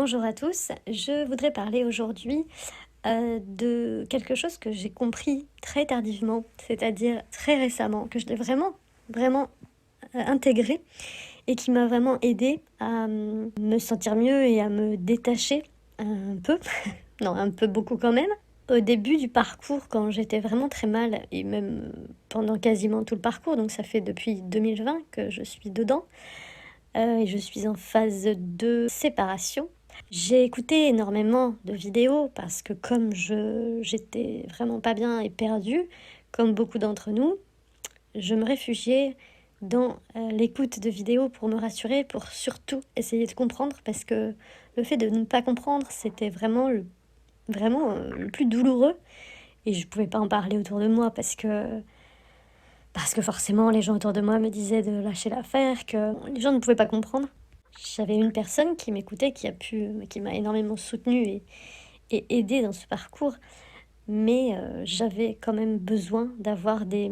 Bonjour à tous, je voudrais parler aujourd'hui de quelque chose que j'ai compris très tardivement, c'est-à-dire très récemment, que je l'ai vraiment intégré et qui m'a vraiment aidé à me sentir mieux et à me détacher un peu, non un peu beaucoup quand même. Au début du parcours, quand j'étais vraiment très mal, et même pendant quasiment tout le parcours, donc ça fait depuis 2020 que je suis dedans, et je suis en phase de séparation. J'ai écouté énormément de vidéos parce que comme j'étais vraiment pas bien et perdue, comme beaucoup d'entre nous, je me réfugiais dans l'écoute de vidéos pour me rassurer, pour surtout essayer de comprendre, parce que le fait de ne pas comprendre, c'était vraiment le plus douloureux. Et je pouvais pas en parler autour de moi parce que forcément les gens autour de moi me disaient de lâcher l'affaire, que les gens ne pouvaient pas comprendre. J'avais une personne qui m'écoutait, qui m'a énormément soutenue et aidée dans ce parcours, mais j'avais quand même besoin d'avoir des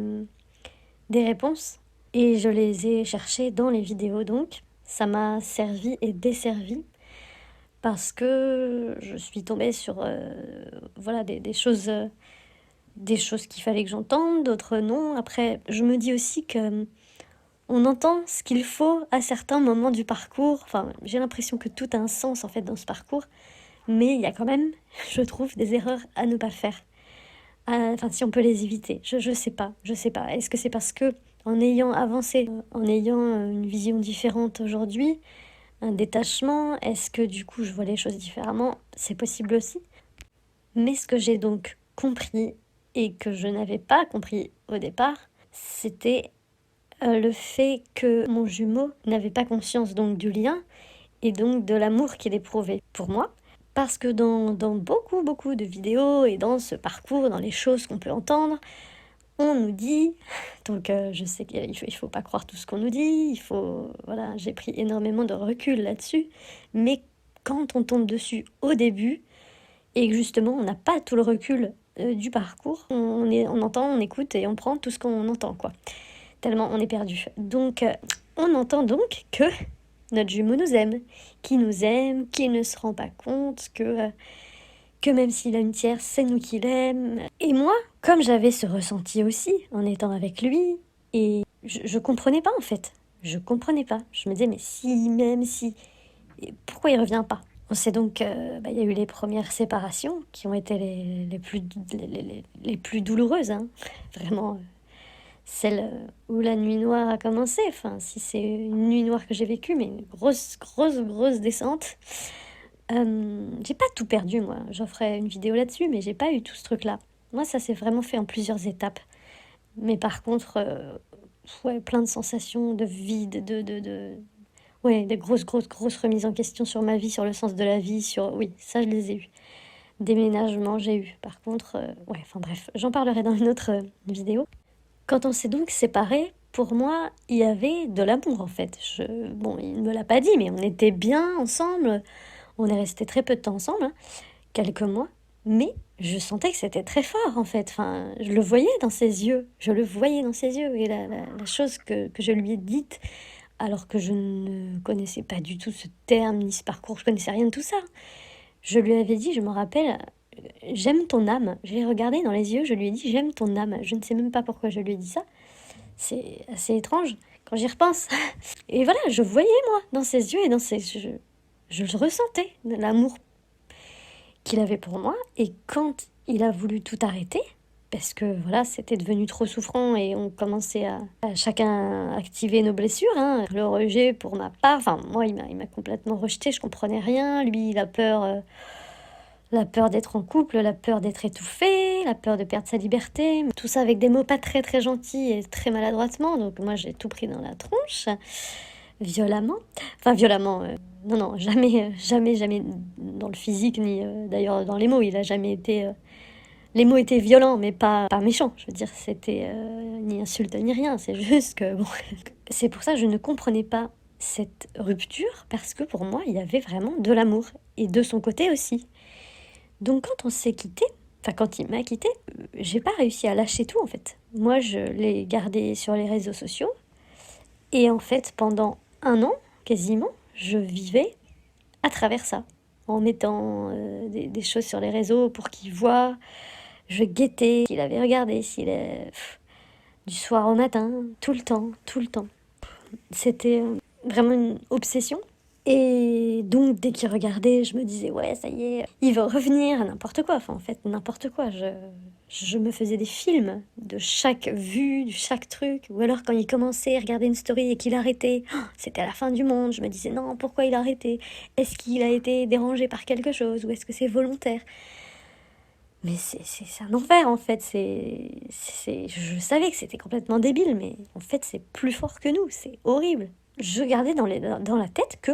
réponses et je les ai cherchées dans les vidéos donc. Ça m'a servi et desservi parce que je suis tombée sur voilà, des choses qu'il fallait que j'entende, d'autres non. Après, je me dis aussi que on entend ce qu'il faut à certains moments du parcours. Enfin, j'ai l'impression que tout a un sens en fait dans ce parcours, mais il y a quand même, je trouve, des erreurs à ne pas faire. Enfin, si on peut les éviter, je sais pas, je sais pas. Est-ce que c'est parce que en ayant avancé, en ayant une vision différente aujourd'hui, un détachement, est-ce que du coup je vois les choses différemment? C'est possible aussi. Mais ce que j'ai donc compris et que je n'avais pas compris au départ, c'était le fait que mon jumeau n'avait pas conscience donc du lien et donc de l'amour qu'il éprouvait pour moi. Parce que dans beaucoup de vidéos et dans ce parcours, dans les choses qu'on peut entendre, on nous dit, donc je sais qu'il faut pas croire tout ce qu'on nous dit, voilà, j'ai pris énormément de recul là-dessus, mais quand on tombe dessus au début, et que justement on n'a pas tout le recul du parcours, on entend, on écoute et on prend tout ce qu'on entend, quoi. Tellement on est perdu. Donc on entend donc que notre jumeau nous aime, qu'il ne se rend pas compte que même s'il a une tierce, c'est nous qui l'aime. Et moi, comme j'avais ce ressenti aussi en étant avec lui, et je comprenais pas en fait. Je comprenais pas. Je me disais, mais si, même si, pourquoi il revient pas? On sait donc il y a eu les premières séparations qui ont été les plus douloureuses, hein. Vraiment, celle où la nuit noire a commencé. Enfin, si c'est une nuit noire que j'ai vécue, mais une grosse descente. J'ai pas tout perdu, moi. J'en ferai une vidéo là-dessus, mais j'ai pas eu tout ce truc-là. Moi, ça s'est vraiment fait en plusieurs étapes. Mais par contre, ouais, plein de sensations de vide, ouais, des grosses remises en question sur ma vie, sur le sens de la vie, oui, ça, je les ai eues. Déménagement, j'ai eu. Par contre, ouais, enfin bref, j'en parlerai dans une autre vidéo. Quand on s'est donc séparés, pour moi, il y avait de l'amour, en fait. Bon, il ne me l'a pas dit, mais on était bien ensemble. On est resté très peu de temps ensemble, hein, quelques mois, mais je sentais que c'était très fort en fait. Enfin, je le voyais dans ses yeux, je le voyais dans ses yeux. Et la chose que je lui ai dite, alors que je ne connaissais pas du tout ce terme ni ce parcours, je connaissais rien de tout ça. Je lui avais dit, je me rappelle, j'aime ton âme. Je l'ai regardé dans les yeux, je lui ai dit, j'aime ton âme. Je ne sais même pas pourquoi je lui ai dit ça. C'est assez étrange quand j'y repense. Et voilà, je voyais moi dans ses yeux et dans je le ressentais, l'amour qu'il avait pour moi. Et quand il a voulu tout arrêter, parce que voilà, c'était devenu trop souffrant et on commençait à chacun activer nos blessures, hein. Le rejet pour ma part, enfin moi il m'a complètement rejeté, je comprenais rien. Lui il a peur, la peur d'être en couple, la peur d'être étouffé, la peur de perdre sa liberté. Tout ça avec des mots pas très gentils et très maladroitement. Donc moi j'ai tout pris dans la tronche, violemment. Enfin violemment, non, jamais dans le physique, ni d'ailleurs dans les mots. Il a jamais été... les mots étaient violents, mais pas méchants. Je veux dire, c'était ni insulte ni rien. C'est juste que... Bon, c'est pour ça que je ne comprenais pas cette rupture, parce que pour moi, il y avait vraiment de l'amour. Et de son côté aussi. Donc quand on s'est quitté, enfin quand il m'a quitté, j'ai pas réussi à lâcher tout en fait. Moi, je l'ai gardé sur les réseaux sociaux. Et en fait, pendant un an, quasiment, je vivais à travers ça. en mettant des choses sur les réseaux pour qu'il voit. Je guettais s'il avait regardé, du soir au matin, tout le temps, tout le temps. C'était vraiment une obsession. Et donc, dès qu'il regardait, je me disais, ouais, ça y est, il va revenir, n'importe quoi. Enfin, en fait, n'importe quoi. Je me faisais des films de chaque vue, de chaque truc. Ou alors, quand il commençait à regarder une story et qu'il arrêtait, c'était à la fin du monde. Je me disais, non, pourquoi il a arrêté? Est-ce qu'il a été dérangé par quelque chose? Ou est-ce que c'est volontaire? Mais c'est un enfer, en fait. Je savais que c'était complètement débile, mais en fait, c'est plus fort que nous. C'est horrible. Je gardais dans la tête que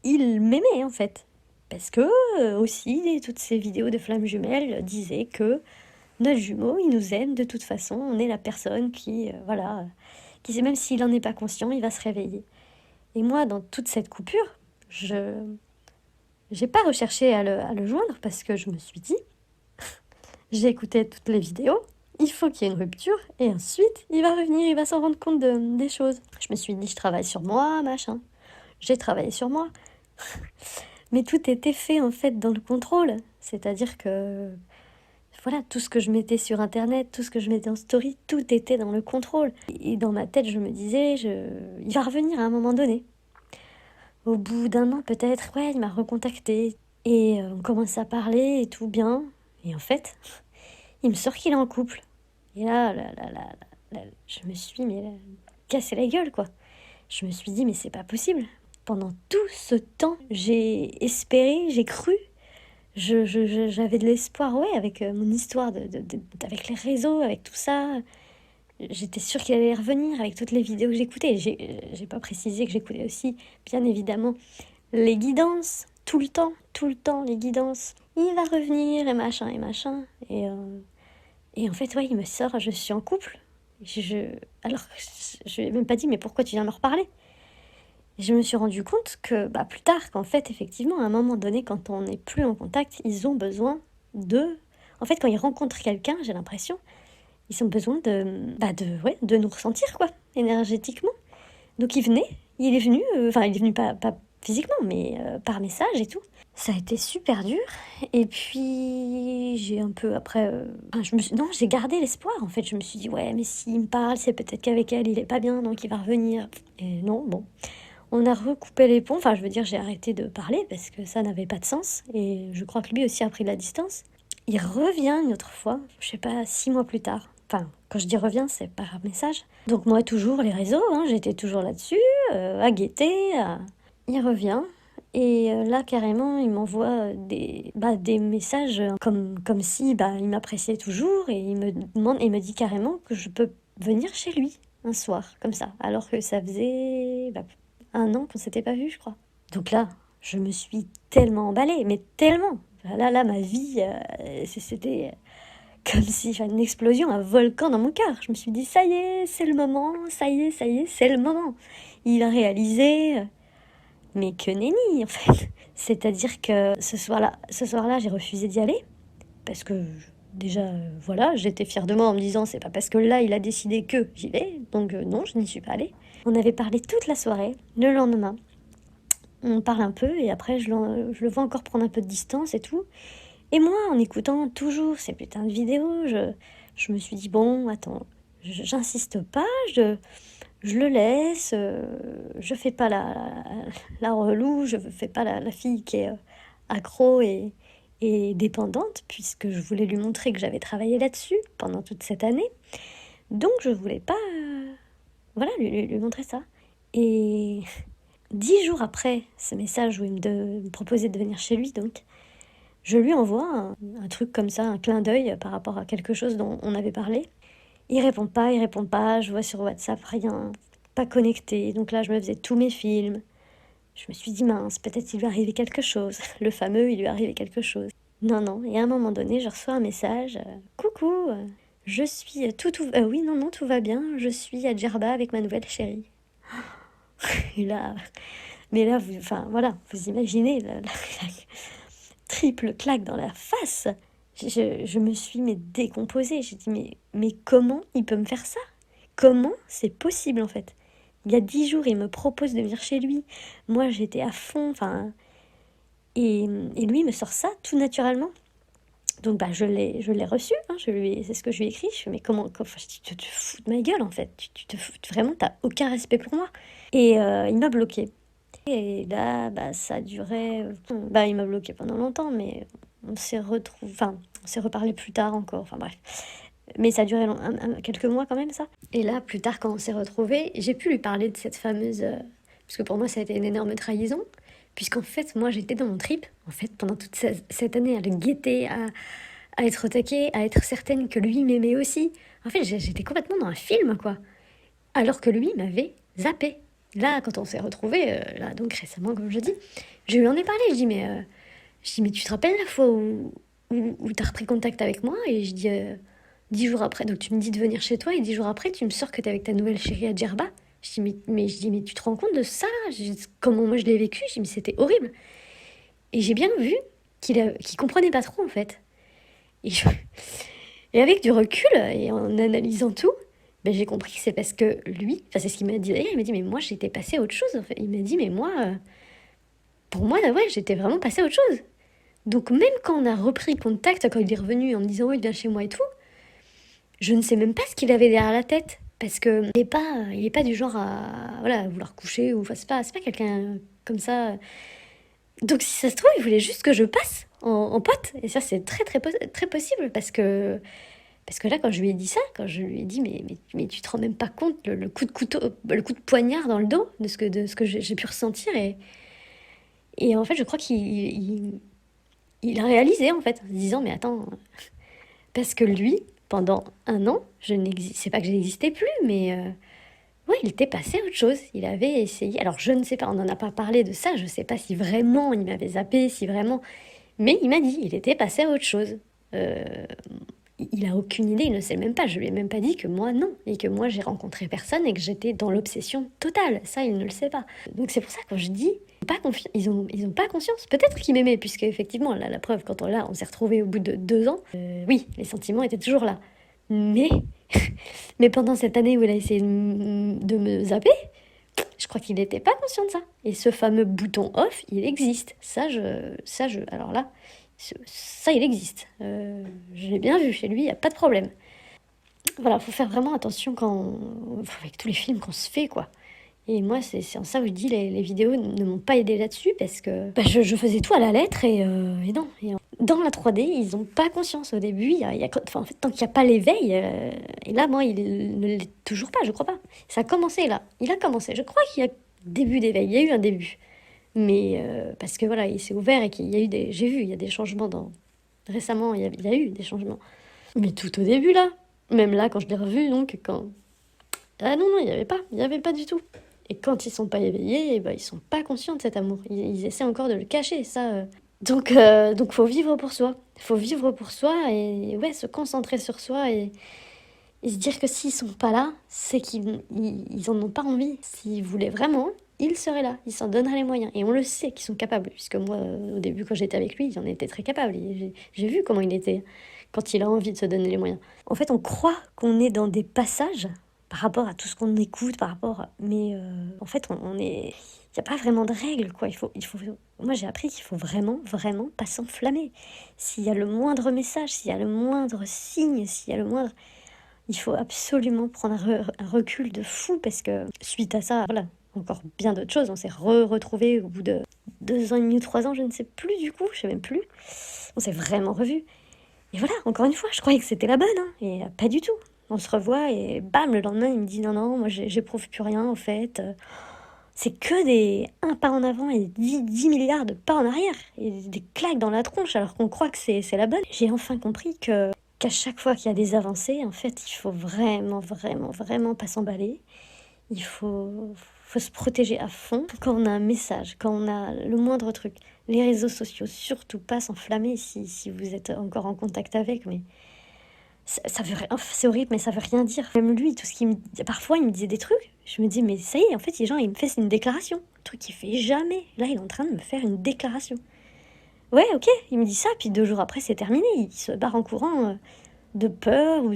il m'aimait, en fait. Parce que, aussi, toutes ces vidéos de flammes jumelles disaient que notre jumeau, il nous aime de toute façon. On est la personne qui, voilà, qui sait, même s'il n'en est pas conscient, il va se réveiller. Et moi, dans toute cette coupure, j'ai pas recherché à le joindre parce que je me suis dit, j'ai écouté toutes les vidéos, il faut qu'il y ait une rupture, et ensuite, il va revenir, il va s'en rendre compte des choses. Je me suis dit, je travaille sur moi, machin. J'ai travaillé sur moi. Mais tout était fait, en fait, dans le contrôle. C'est-à-dire que, voilà, tout ce que je mettais sur Internet, tout ce que je mettais en story, tout était dans le contrôle. Et dans ma tête, je me disais, il va revenir à un moment donné. Au bout d'un an, peut-être, ouais, il m'a recontacté. Et on commence à parler et tout bien. Et en fait, il me sort qu'il est en couple. Et je me suis cassé la gueule, quoi. Je me suis dit, mais c'est pas possible. Pendant tout ce temps, j'ai espéré, j'ai cru. J'avais de l'espoir, ouais, avec mon histoire, avec les réseaux, avec tout ça. J'étais sûre qu'il allait revenir avec toutes les vidéos que j'écoutais. J'ai pas précisé que j'écoutais aussi, bien évidemment, les guidances. Tout le temps, les guidances. Il va revenir, et machin, et machin. Et en fait, ouais, il me sort, je suis en couple. Alors, je lui ai même pas dit, mais pourquoi tu viens me reparler? Et je me suis rendu compte que, plus tard, qu'en fait, effectivement, à un moment donné, quand on n'est plus en contact, ils ont besoin de... En fait, quand ils rencontrent quelqu'un, j'ai l'impression, ils ont besoin ouais, de nous ressentir, quoi, énergétiquement. Donc il est venu, il est venu pas physiquement, mais par message et tout. Ça a été super dur. Et puis, j'ai un peu après... non, j'ai gardé l'espoir, en fait. Je me suis dit, ouais, mais s'il me parle, c'est peut-être qu'avec elle, il est pas bien, donc il va revenir. Et non, bon. On a recoupé les ponts. Enfin, je veux dire, j'ai arrêté de parler parce que ça n'avait pas de sens. Et je crois que lui aussi a pris de la distance. Il revient une autre fois, je sais pas, 6 mois plus tard. Enfin, quand je dis revient, c'est par message. Donc moi, toujours les réseaux, hein, j'étais toujours là-dessus, à guetter. Il revient. Et là, carrément, il m'envoie des messages comme si il m'appréciait toujours. Et il me dit carrément que je peux venir chez lui un soir, comme ça. Alors que ça faisait 1 an qu'on s'était pas vu, je crois. Donc là, je me suis tellement emballée, mais tellement. Là, ma vie, c'était comme si j'avais une explosion, un volcan dans mon cœur. Je me suis dit, ça y est, c'est le moment, ça y est, c'est le moment. Il a réalisé, mais que nenni, en fait. C'est-à-dire que ce soir-là, j'ai refusé d'y aller, parce que déjà, voilà, j'étais fière de moi en me disant, c'est pas parce que là, il a décidé que j'y vais, donc non, je n'y suis pas allée. On avait parlé toute la soirée, le lendemain. On parle un peu et après je le vois encore prendre un peu de distance et tout. Et moi, en écoutant toujours ces putains de vidéos, je me suis dit, bon, attends, j'insiste pas, je le laisse, je fais pas la relou, je fais pas la fille qui est accro et dépendante, puisque je voulais lui montrer que j'avais travaillé là-dessus pendant toute cette année. Donc je voulais pas, voilà, lui montrer ça. Et 10 jours après ce message où il me proposait de venir chez lui, donc, je lui envoie un truc comme ça, un clin d'œil par rapport à quelque chose dont on avait parlé. Il répond pas, je vois sur WhatsApp rien, pas connecté. Donc là, je me faisais tous mes films. Je me suis dit, mince, peut-être il lui arrivait quelque chose. Le fameux, il lui arrivait quelque chose. Non, et à un moment donné, je reçois un message. Coucou, je suis... oui, non, tout va bien. Je suis à Djerba avec ma nouvelle chérie. Et là... Mais là, voilà, vous imaginez la triple claque dans la face. Je me suis décomposée. J'ai dit, mais comment il peut me faire ça? Comment c'est possible, en fait? Il y a 10 jours, il me propose de venir chez lui. Moi, j'étais à fond, Et lui, il me sort ça tout naturellement. Donc je l'ai reçu, hein, c'est ce que je lui ai écrit. Je fais, mais enfin, je dis, tu te fous de ma gueule en fait, tu te fous, vraiment, t'as aucun respect pour moi. Et il m'a bloqué. Et là, ça a duré, il m'a bloqué pendant longtemps, mais on s'est retrouvés, enfin, on s'est reparlé plus tard encore, enfin bref. Mais ça a duré quelques mois quand même, ça. Et là, plus tard, quand on s'est retrouvés, j'ai pu lui parler de cette fameuse... parce que pour moi, ça a été une énorme trahison. Puisqu'en fait, moi, j'étais dans mon trip. En fait, pendant toute cette année, à le guetter, à être au taquet, à être certaine que lui m'aimait aussi. En fait, j'étais complètement dans un film, quoi. Alors que lui m'avait zappé. Là, quand on s'est retrouvés, là, donc récemment, comme je dis, je lui en ai parlé. Je dis, mais tu te rappelles la fois où t'as repris contact avec moi? Et je dis, 10 jours après, donc tu me dis de venir chez toi, et 10 jours après, tu me sors que t'es avec ta nouvelle chérie à Djerba. Je dis, mais tu te rends compte de ça? Comment moi je l'ai vécu? Je dis, mais c'était horrible. Et j'ai bien vu qu'il comprenait pas trop, en fait. Et, et avec du recul, et en analysant tout, j'ai compris que c'est parce que lui, enfin c'est ce qu'il m'a dit d'ailleurs, il m'a dit, mais moi j'étais passée à autre chose, en fait. Il m'a dit, mais moi, pour moi, ouais, j'étais vraiment passée à autre chose. Donc même quand on a repris contact, quand il est revenu en me disant, oui, viens chez moi et tout, je ne sais même pas ce qu'il avait derrière la tête. Parce que il est pas du genre à voilà, vouloir coucher, ou enfin, c'est pas quelqu'un comme ça. Donc si ça se trouve, il voulait juste que je passe en pote. Et ça, c'est très, très, très possible. Parce que là, quand je lui ai dit ça, quand je lui ai dit, mais tu te rends même pas compte le coup de couteau, le coup de poignard dans le dos de ce que j'ai pu ressentir. Et en fait, je crois il a réalisé, en fait, en se disant, mais attends, parce que lui, pendant un an, c'est pas que je n'existais plus, mais ouais, il était passé à autre chose. Il avait essayé. Alors, je ne sais pas, on n'en a pas parlé de ça. Je sais pas si vraiment il m'avait zappé, si vraiment. Mais il m'a dit, il était passé à autre chose. Euh, il a aucune idée, il ne sait même pas. Je lui ai même pas dit que moi, non. Et que moi, j'ai rencontré personne et que j'étais dans l'obsession totale. Ça, il ne le sait pas. Donc, c'est pour ça que quand je dis, ils ont pas conscience. Peut-être qu'ils m'aimaient, puisque effectivement, là, la preuve, quand on s'est retrouvés au bout de 2 ans, oui, les sentiments étaient toujours là. Mais, mais pendant cette année où il a essayé de me zapper, je crois qu'il n'était pas conscient de ça. Et ce fameux bouton off, il existe. Alors là, ça, il existe. Je l'ai bien vu chez lui, il n'y a pas de problème. Voilà, faut faire vraiment attention avec tous les films qu'on se fait, quoi. Et moi, c'est en ça où je dis, les vidéos ne m'ont pas aidé là-dessus, parce que je faisais tout à la lettre, et non. Dans la 3D, ils n'ont pas conscience. Au début, en fait, tant qu'il n'y a pas l'éveil, et là, moi, il ne l'est toujours pas, je crois pas. Ça a commencé là. Il a commencé. Je crois qu'il y a début d'éveil. Il y a eu un début. Mais parce que voilà, il s'est ouvert et qu'il y a eu j'ai vu, il y a des changements récemment, il y a eu des changements. Mais tout au début là, même là quand je l'ai revu, donc ah non, il y avait pas du tout. Et quand ils sont pas éveillés, ils sont pas conscients de cet amour. Ils essaient encore de le cacher, ça. Donc faut vivre pour soi. Faut vivre pour soi et ouais, se concentrer sur soi et se dire que s'ils sont pas là, c'est ils en ont pas envie. S'ils voulaient vraiment, ils seraient là, ils s'en donneraient les moyens. Et on le sait qu'ils sont capables, puisque moi, au début, quand j'étais avec lui, il en était très capable. J'ai vu comment il était quand il a envie de se donner les moyens. En fait, on croit qu'on est dans des passages par rapport à tout ce qu'on écoute, mais en fait, on est... Il n'y a pas vraiment de règles, quoi. Moi, j'ai appris qu'il faut vraiment, vraiment pas s'enflammer. S'il y a le moindre message, s'il y a le moindre signe, s'il y a le moindre... Il faut absolument prendre un recul de fou, parce que suite à ça, voilà, encore bien d'autres choses. On s'est retrouvés au bout de 2 ans et demi ou 3 ans, je ne sais plus du coup, je sais même plus. On s'est vraiment revus. Et voilà, encore une fois, je croyais que c'était la bonne, hein, et pas du tout. On se revoit et bam, le lendemain, il me dit non, moi j'éprouve plus rien en fait. C'est que un pas en avant et 10 milliards de pas en arrière. Et des claques dans la tronche alors qu'on croit que c'est la bonne. J'ai enfin compris qu'à chaque fois qu'il y a des avancées, en fait, il faut vraiment, vraiment, vraiment pas s'emballer. Il faut se protéger à fond. Quand on a un message, quand on a le moindre truc, les réseaux sociaux, surtout pas s'enflammer si vous êtes encore en contact avec, mais ça veut rien, c'est horrible, mais ça veut rien dire. Même lui, parfois il me disait des trucs, je me dis mais ça y est, en fait, les gens, il me fait une déclaration, un truc qu'il fait jamais. Là, il est en train de me faire une déclaration. Ouais, ok, il me dit ça, puis 2 jours après, c'est terminé. Il se barre en courant de peur ou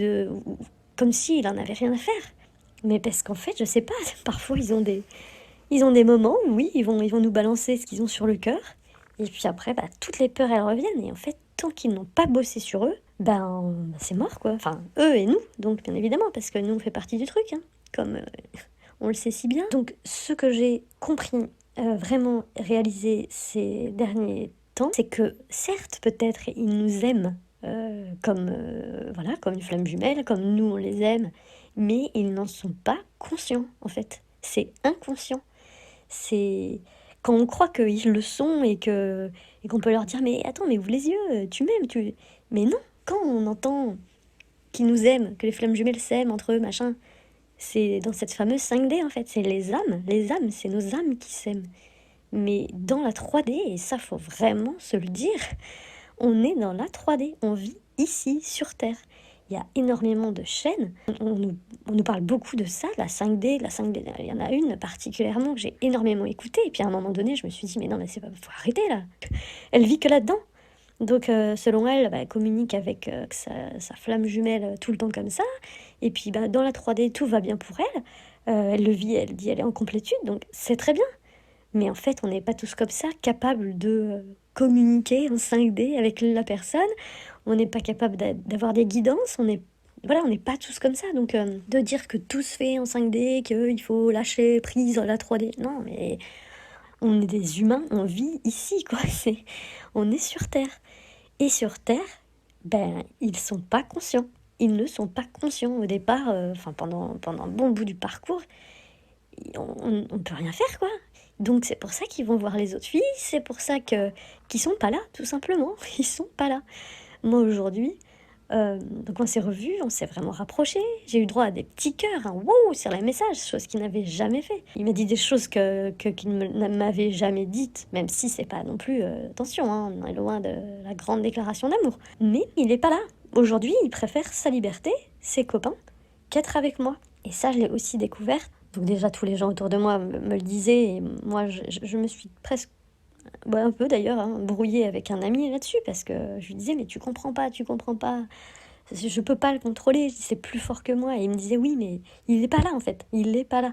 comme s'il en avait rien à faire. Mais parce qu'en fait, je sais pas, parfois ils ont des moments où oui, ils vont nous balancer ce qu'ils ont sur le cœur. Et puis après, toutes les peurs, elles reviennent. Et en fait, tant qu'ils n'ont pas bossé sur eux, c'est mort, quoi. Enfin, eux et nous, donc bien évidemment, parce que nous, on fait partie du truc, hein, comme on le sait si bien. Donc, ce que j'ai compris, vraiment réalisé ces derniers temps, c'est que certes, peut-être, ils nous aiment comme une flamme jumelle, comme nous, on les aime, mais ils n'en sont pas conscients, en fait. C'est inconscient. C'est quand on croit qu'ils le sont et qu'on peut leur dire: «Mais attends, mais ouvre les yeux, tu m'aimes, tu...» Mais non, quand on entend qu'ils nous aiment, que les flammes jumelles s'aiment entre eux, machin, c'est dans cette fameuse 5D, en fait, c'est les âmes, c'est nos âmes qui s'aiment. Mais dans la 3D, et ça, faut vraiment se le dire, on est dans la 3D, on vit ici, sur Terre. Il y a énormément de chaînes. On nous parle beaucoup de ça, la 5D. La 5D, il y en a une particulièrement que j'ai énormément écoutée. Et puis à un moment donné, je me suis dit, mais non, mais c'est pas, faut arrêter là. Elle vit que là-dedans. Donc selon elle, elle communique avec sa flamme jumelle tout le temps comme ça. Et puis dans la 3D, tout va bien pour elle. Elle le vit, elle dit, elle est en complétude. Donc c'est très bien. Mais en fait, on n'est pas tous comme ça, capables de communiquer en 5D avec la personne. On n'est pas capable d'avoir des guidances. On n'est pas tous comme ça. Donc, de dire que tout se fait en 5D, qu'il faut lâcher prise dans la 3D. Non, mais on est des humains, on vit ici, quoi. On est sur Terre. Et sur Terre, ils sont pas conscients. Ils ne sont pas conscients au départ, pendant un bon bout du parcours. On peut rien faire, quoi. Donc c'est pour ça qu'ils vont voir les autres filles, c'est pour ça qu'ils sont pas là, tout simplement. Ils sont pas là. Moi aujourd'hui, donc on s'est revus, on s'est vraiment rapprochés. J'ai eu droit à des petits cœurs, un wow sur les messages, chose qu'il n'avait jamais fait. Il m'a dit des choses qu'il ne m'avait jamais dites, même si c'est pas non plus, attention, hein, on est loin de la grande déclaration d'amour. Mais il est pas là. Aujourd'hui, il préfère sa liberté, ses copains, qu'être avec moi. Et ça, je l'ai aussi découvert. Donc déjà, tous les gens autour de moi me le disaient, et moi, je me suis presque, un peu d'ailleurs, hein, brouillée avec un ami là-dessus, parce que je lui disais, mais tu comprends pas, je peux pas le contrôler, c'est plus fort que moi. Et il me disait, oui, mais il est pas là, en fait, il est pas là.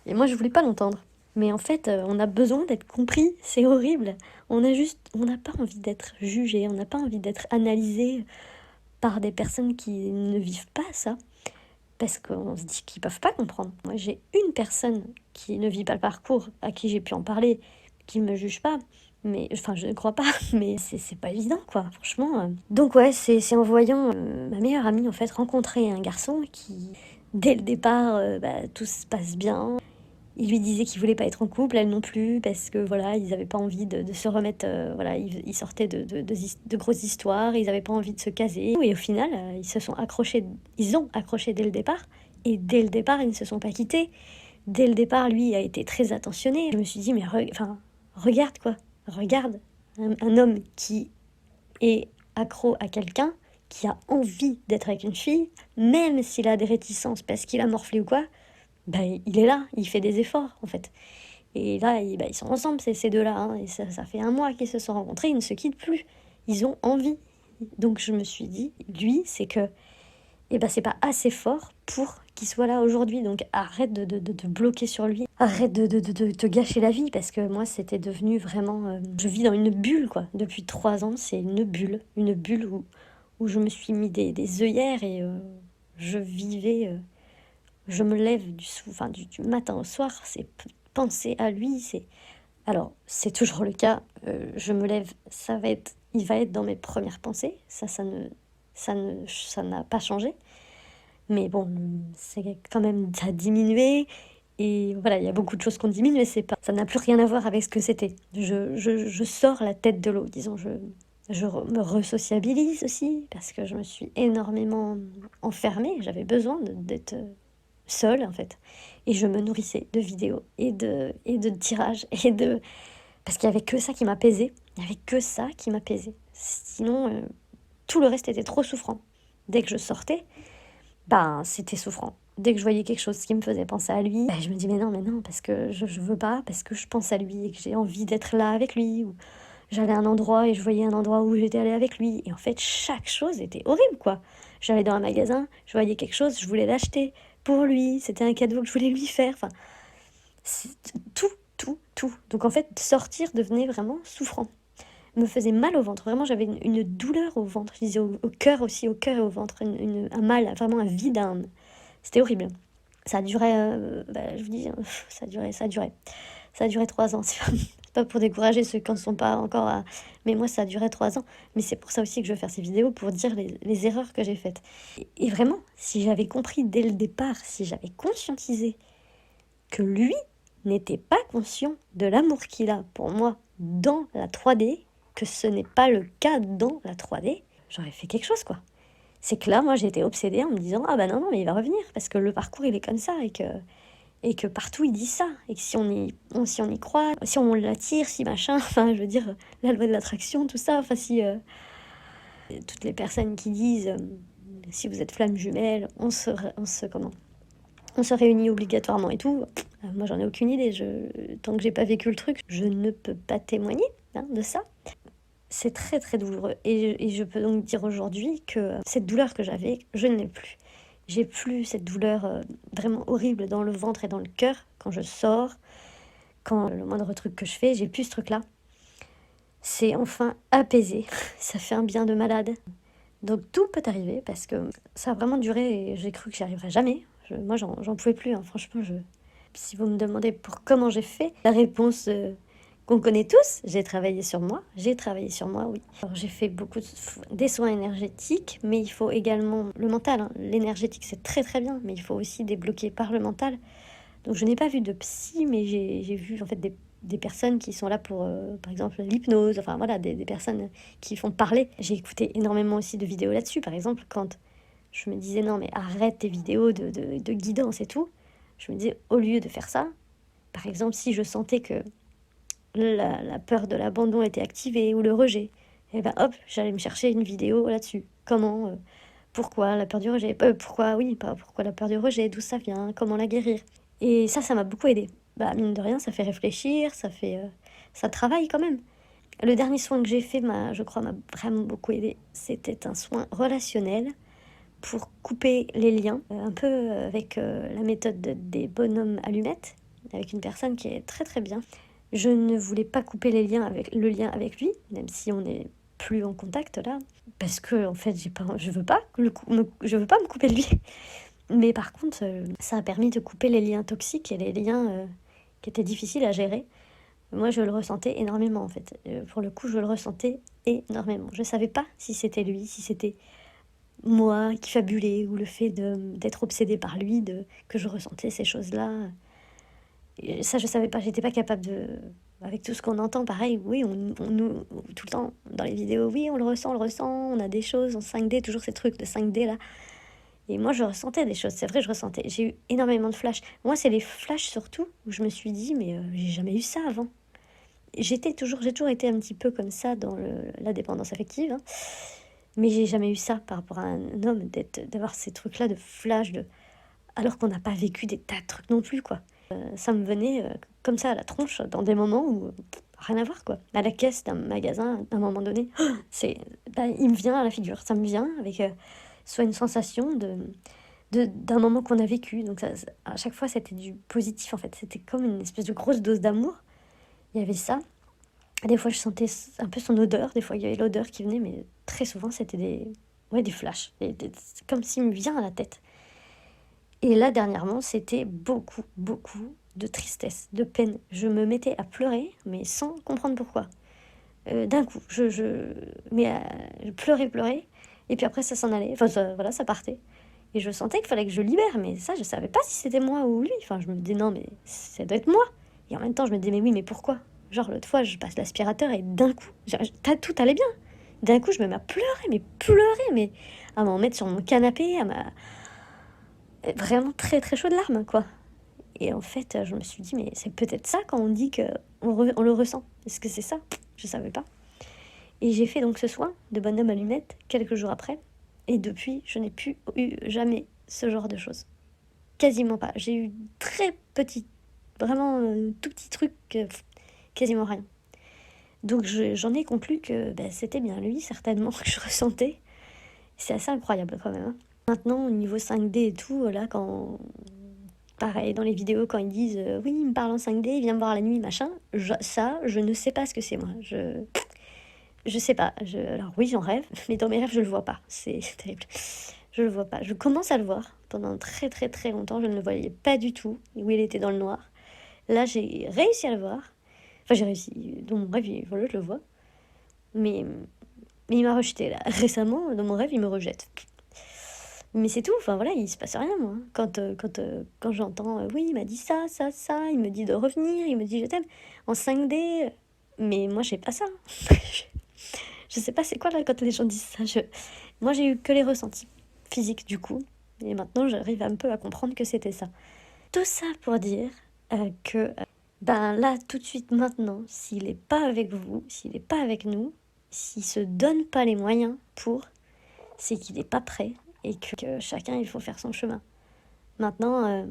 Et moi, je voulais pas l'entendre. Mais en fait, on a besoin d'être compris, c'est horrible. On n'a pas envie d'être jugé, on n'a pas envie d'être analysé par des personnes qui ne vivent pas ça. Parce qu'on se dit qu'ils peuvent pas comprendre. Moi, j'ai une personne qui ne vit pas le parcours, à qui j'ai pu en parler, qui me juge pas. Mais, enfin, je ne crois pas, mais c'est pas évident, quoi, franchement. Donc ouais, c'est en voyant ma meilleure amie, en fait, rencontrer un garçon qui, dès le départ, tout se passe bien. Il lui disait qu'il voulait pas être en couple, elle non plus, parce que voilà, ils avaient pas envie de se remettre, ils sortaient de grosses histoires, ils avaient pas envie de se caser. Et au final, ils ont accroché dès le départ, et dès le départ, ils ne se sont pas quittés. Dès le départ, lui a été très attentionné. Je me suis dit, mais regarde quoi, regarde un homme qui est accro à quelqu'un, qui a envie d'être avec une fille, même s'il a des réticences parce qu'il a morflé ou quoi, il est là, il fait des efforts, en fait. Et là, ils sont ensemble, ces deux-là, hein, et ça fait 1 mois qu'ils se sont rencontrés, ils ne se quittent plus. Ils ont envie. Donc je me suis dit, lui, c'est que c'est pas assez fort pour qu'il soit là aujourd'hui. Donc arrête de te bloquer sur lui. Arrête de te gâcher la vie, parce que moi, c'était devenu vraiment... je vis dans une bulle, quoi. Depuis 3 ans, c'est une bulle. Une bulle où je me suis mis des œillères et je vivais... je me lève du matin au soir, c'est penser à lui, Alors, c'est toujours le cas, je me lève, il va être dans mes premières pensées, ça n'a pas changé. Mais bon, c'est quand même, ça a diminué, et voilà, il y a beaucoup de choses qu'on diminue, mais ça n'a plus rien à voir avec ce que c'était. Je sors la tête de l'eau, disons, me resociabilise aussi, parce que je me suis énormément enfermée, j'avais besoin d'être seule, en fait. Et je me nourrissais de vidéos et de tirages parce qu'il y avait que ça qui m'apaisait. Il y avait que ça qui m'apaisait. Sinon, tout le reste était trop souffrant. Dès que je sortais, c'était souffrant. Dès que je voyais quelque chose qui me faisait penser à lui, je me dis mais non, parce que je veux pas, parce que je pense à lui et que j'ai envie d'être là avec lui. Ou j'allais à un endroit et je voyais un endroit où j'étais allée avec lui. Et en fait, chaque chose était horrible, quoi. J'allais dans un magasin, je voyais quelque chose, je voulais l'acheter pour lui. C'était un cadeau que je voulais lui faire. Enfin, tout. Donc en fait, sortir devenait vraiment souffrant. me faisait mal au ventre. Vraiment, j'avais une douleur au ventre. Je disais au cœur aussi, au cœur et au ventre. Un mal, vraiment un vide. C'était horrible. Ça a duré, je vous dis, ça a duré. Ça a duré 3 ans. C'est pas pour décourager ceux qui ne sont pas encore à... Mais moi, ça a duré 3 ans. Mais c'est pour ça aussi que je veux faire ces vidéos, pour dire les erreurs que j'ai faites. Et vraiment, si j'avais compris dès le départ, si j'avais conscientisé que lui n'était pas conscient de l'amour qu'il a pour moi dans la 3D, que ce n'est pas le cas dans la 3D, j'aurais fait quelque chose, quoi. C'est que là, moi, j'ai été obsédée en me disant « Ah bah non, mais il va revenir, parce que le parcours, il est comme ça, et que partout, il dit ça, et que si on y croit, si on l'attire, si machin, enfin, je veux dire, la loi de l'attraction, tout ça, enfin, si toutes les personnes qui disent si vous êtes flamme jumelle, on se réunit obligatoirement et tout. Moi, j'en ai aucune idée. Tant que j'ai pas vécu le truc, je ne peux pas témoigner de ça. C'est très très douloureux. Et je peux donc dire aujourd'hui que cette douleur que j'avais, je ne l'ai plus. J'ai plus cette douleur vraiment horrible dans le ventre et dans le cœur quand je sors, quand le moindre truc que je fais, j'ai plus ce truc-là. C'est enfin apaisé. Ça fait un bien de malade. Donc tout peut arriver parce que ça a vraiment duré et j'ai cru que j'y arriverais jamais. Moi, j'en pouvais plus, hein. Franchement, si vous me demandez pour comment j'ai fait, la réponse qu'on connaît tous, j'ai travaillé sur moi, oui. Alors, j'ai fait des soins énergétiques, mais il faut également le mental, hein. L'énergétique, c'est très très bien, mais il faut aussi débloquer par le mental. Donc je n'ai pas vu de psy, mais j'ai vu en fait des personnes qui sont là pour, par exemple, l'hypnose, enfin voilà, des personnes qui font parler. J'ai écouté énormément aussi de vidéos là-dessus, par exemple, quand je me disais non mais arrête tes vidéos de guidance et tout, je me disais au lieu de faire ça, par exemple si je sentais que la peur de l'abandon était activée ou le rejet, et ben hop, j'allais me chercher une vidéo là-dessus. Comment, pourquoi la peur du rejet, pourquoi la peur du rejet, d'où ça vient, comment la guérir. Et ça m'a beaucoup aidé. Bah mine de rien, ça fait réfléchir, ça travaille quand même. Le dernier soin que j'ai fait, je crois, m'a vraiment beaucoup aidé. C'était un soin relationnel pour couper les liens, un peu avec la méthode des bonhommes allumettes, avec une personne qui est très très bien. Je ne voulais pas couper le lien avec lui, même si on n'est plus en contact là, parce que en fait je veux pas me couper de lui. Mais par contre, ça a permis de couper les liens toxiques et les liens qui étaient difficiles à gérer. Moi, je le ressentais énormément en fait. Pour le coup, je le ressentais énormément. Je savais pas si c'était lui, si c'était moi qui fabulais, ou le fait d'être obsédée par lui, que je ressentais ces choses-là. Et ça, je savais pas, j'étais pas capable de... Avec tout ce qu'on entend, pareil, oui, nous, tout le temps, dans les vidéos, oui, on le ressent, on a des choses en 5D, toujours ces trucs de 5D là. Et moi, je ressentais des choses, c'est vrai, je ressentais. J'ai eu énormément de flashs. Moi, c'est les flashs surtout, où je me suis dit, mais j'ai jamais eu ça avant. J'ai toujours été un petit peu comme ça dans la dépendance affective, hein. Mais j'ai jamais eu ça par rapport à un homme, d'avoir ces trucs-là de flash, alors qu'on n'a pas vécu des tas de trucs non plus, quoi. Ça me venait comme ça à la tronche, dans des moments où rien à voir, quoi. À la caisse d'un magasin, à un moment donné, il me vient à la figure. Ça me vient avec soit une sensation d'un moment qu'on a vécu. Donc à chaque fois, c'était du positif, en fait. C'était comme une espèce de grosse dose d'amour. Il y avait ça. Des fois, je sentais un peu son odeur. Des fois, il y avait l'odeur qui venait, mais très souvent, c'était des flashs. C'est comme s'il me vient à la tête. Et là, dernièrement, c'était beaucoup, beaucoup de tristesse, de peine. Je me mettais à pleurer, mais sans comprendre pourquoi. D'un coup, je pleurais, et puis après, ça s'en allait. Enfin, voilà, ça partait. Et je sentais qu'il fallait que je libère, mais ça, je savais pas si c'était moi ou lui. Enfin, je me disais, non, mais ça doit être moi. Et en même temps, je me disais, mais oui, mais pourquoi? Genre, l'autre fois, je passe l'aspirateur, et d'un coup, tout allait bien. D'un coup, je me mets à pleurer, mais à m'en mettre sur mon canapé, vraiment très très chaud de larmes, quoi. Et en fait, je me suis dit, mais c'est peut-être ça quand on dit on le ressent. Est-ce que c'est ça? Je savais pas. Et j'ai fait donc ce soin de bonhomme à lunettes quelques jours après. Et depuis, je n'ai plus eu jamais ce genre de choses. Quasiment pas. J'ai eu très petit, vraiment tout petit truc, quasiment rien. Donc j'en ai conclu que c'était bien lui, certainement, que je ressentais. C'est assez incroyable quand même, hein. Maintenant, au niveau 5D et tout, là, pareil, dans les vidéos, quand ils disent oui, il me parle en 5D, il vient me voir la nuit, machin, je ne sais pas ce que c'est, moi. Je sais pas, alors oui, j'en rêve, mais dans mes rêves, je le vois pas. C'est terrible. Je le vois pas. Je commence à le voir. Pendant très, très, très longtemps, je ne le voyais pas du tout, où il était dans le noir. Là, j'ai réussi à le voir. Enfin, j'ai réussi. Dans mon rêve, voilà, je le vois. Mais, mais il m'a rejeté, là. Récemment, dans mon rêve, il me rejette. Mais c'est tout. Enfin, voilà, il se passe rien, moi. Quand j'entends, oui, il m'a dit ça, ça, ça, il me dit de revenir, il me dit je t'aime, en 5D. Mais moi, j'ai pas ça. Je sais pas c'est quoi, là, quand les gens disent ça. Moi, j'ai eu que les ressentis physiques, du coup. Et maintenant, j'arrive un peu à comprendre que c'était ça. Tout ça pour dire que, ben là, tout de suite, maintenant, s'il n'est pas avec vous, s'il n'est pas avec nous, s'il se donne pas les moyens pour, c'est qu'il n'est pas prêt et que chacun, il faut faire son chemin. Maintenant,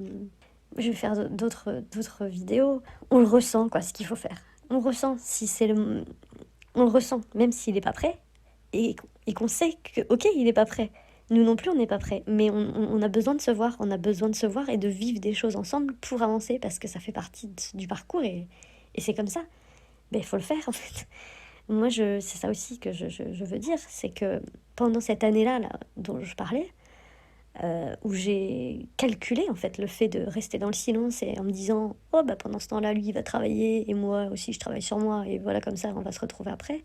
je vais faire d'autres vidéos. On le ressent, quoi, ce qu'il faut faire. On ressent si c'est le... On le ressent, même s'il n'est pas prêt, et qu'on sait que, ok, il n'est pas prêt. Nous non plus, on n'est pas prêts, mais on a besoin de se voir, on a besoin de se voir et de vivre des choses ensemble pour avancer, parce que ça fait partie du parcours, et c'est comme ça. Ben, il faut le faire, en fait. Moi, c'est ça aussi que je veux dire, c'est que pendant cette année-là, là, dont je parlais, où j'ai calculé, en fait, le fait de rester dans le silence et en me disant, oh, bah, pendant ce temps-là, lui, il va travailler, et moi aussi, je travaille sur moi, et voilà, comme ça, on va se retrouver après.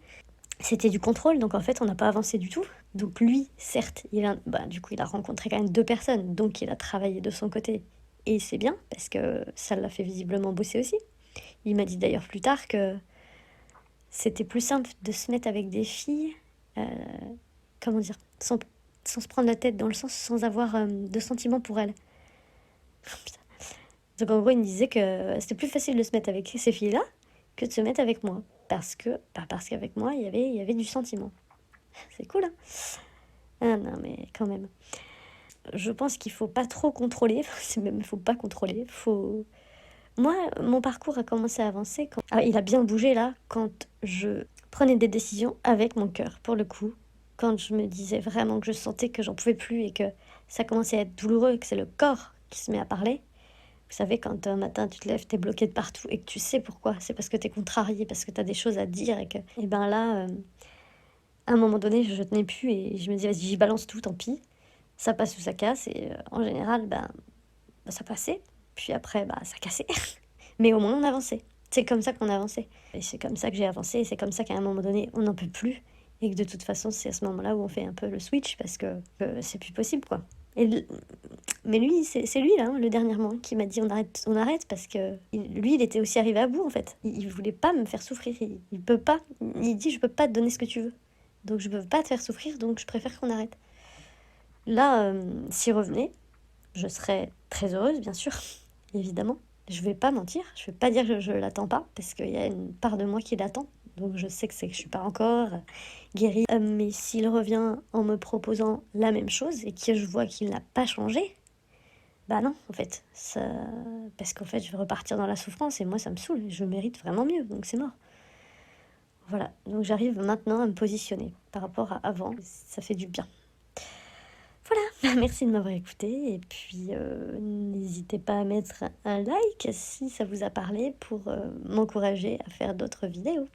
C'était du contrôle, donc en fait, on n'a pas avancé du tout. Donc lui, certes, du coup, il a rencontré quand même 2 personnes, donc il a travaillé de son côté. Et c'est bien, parce que ça l'a fait visiblement bosser aussi. Il m'a dit d'ailleurs plus tard que c'était plus simple de se mettre avec des filles, euh, comment dire, sans se prendre la tête, dans le sens sans avoir de sentiments pour elles. Putain. Donc en gros, il me disait que c'était plus facile de se mettre avec ces filles-là que de se mettre avec moi. Parce qu'avec moi, il y avait du sentiment. C'est cool, hein? Ah non, mais quand même. Je pense qu'il faut pas trop contrôler. C'est même, il faut pas contrôler. Faut... Moi, mon parcours a commencé à avancer quand... Ah, il a bien bougé là, quand je prenais des décisions avec mon cœur, pour le coup. Quand je me disais vraiment que je sentais que j'en pouvais plus et que ça commençait à être douloureux et que c'est le corps qui se met à parler. Vous savez, quand un matin tu te lèves, t'es bloqué de partout et que tu sais pourquoi. C'est parce que t'es contrarié, parce que t'as des choses à dire et que... Et ben là, à un moment donné, je tenais plus et je me disais, vas-y, j'y balance tout, tant pis. Ça passe ou ça casse. Et en général, ça passait. Puis après, ça cassait. Mais au moins, on avançait. C'est comme ça qu'on avançait. Et c'est comme ça que j'ai avancé. Et c'est comme ça qu'à un moment donné, on n'en peut plus. Et que de toute façon, c'est à ce moment-là où on fait un peu le switch parce que c'est plus possible, quoi. Mais lui, c'est lui, là, hein, le dernièrement, qui m'a dit on arrête parce que lui, il était aussi arrivé à bout, en fait. Il voulait pas me faire souffrir. Il peut pas. Il dit, je peux pas te donner ce que tu veux. Donc je peux pas te faire souffrir, donc je préfère qu'on arrête. Là, s'il revenait, je serais très heureuse, bien sûr, évidemment. Je vais pas mentir, je vais pas dire que je l'attends pas, parce qu'il y a une part de moi qui l'attend. Donc je sais que je suis pas encore guérie. Mais s'il revient en me proposant la même chose et que je vois qu'il n'a pas changé, bah non, en fait. Parce qu'en fait, je vais repartir dans la souffrance et moi, ça me saoule. Je mérite vraiment mieux, donc c'est mort. Voilà, donc j'arrive maintenant à me positionner par rapport à avant. Ça fait du bien. Voilà, merci de m'avoir écouté et puis n'hésitez pas à mettre un like si ça vous a parlé pour m'encourager à faire d'autres vidéos.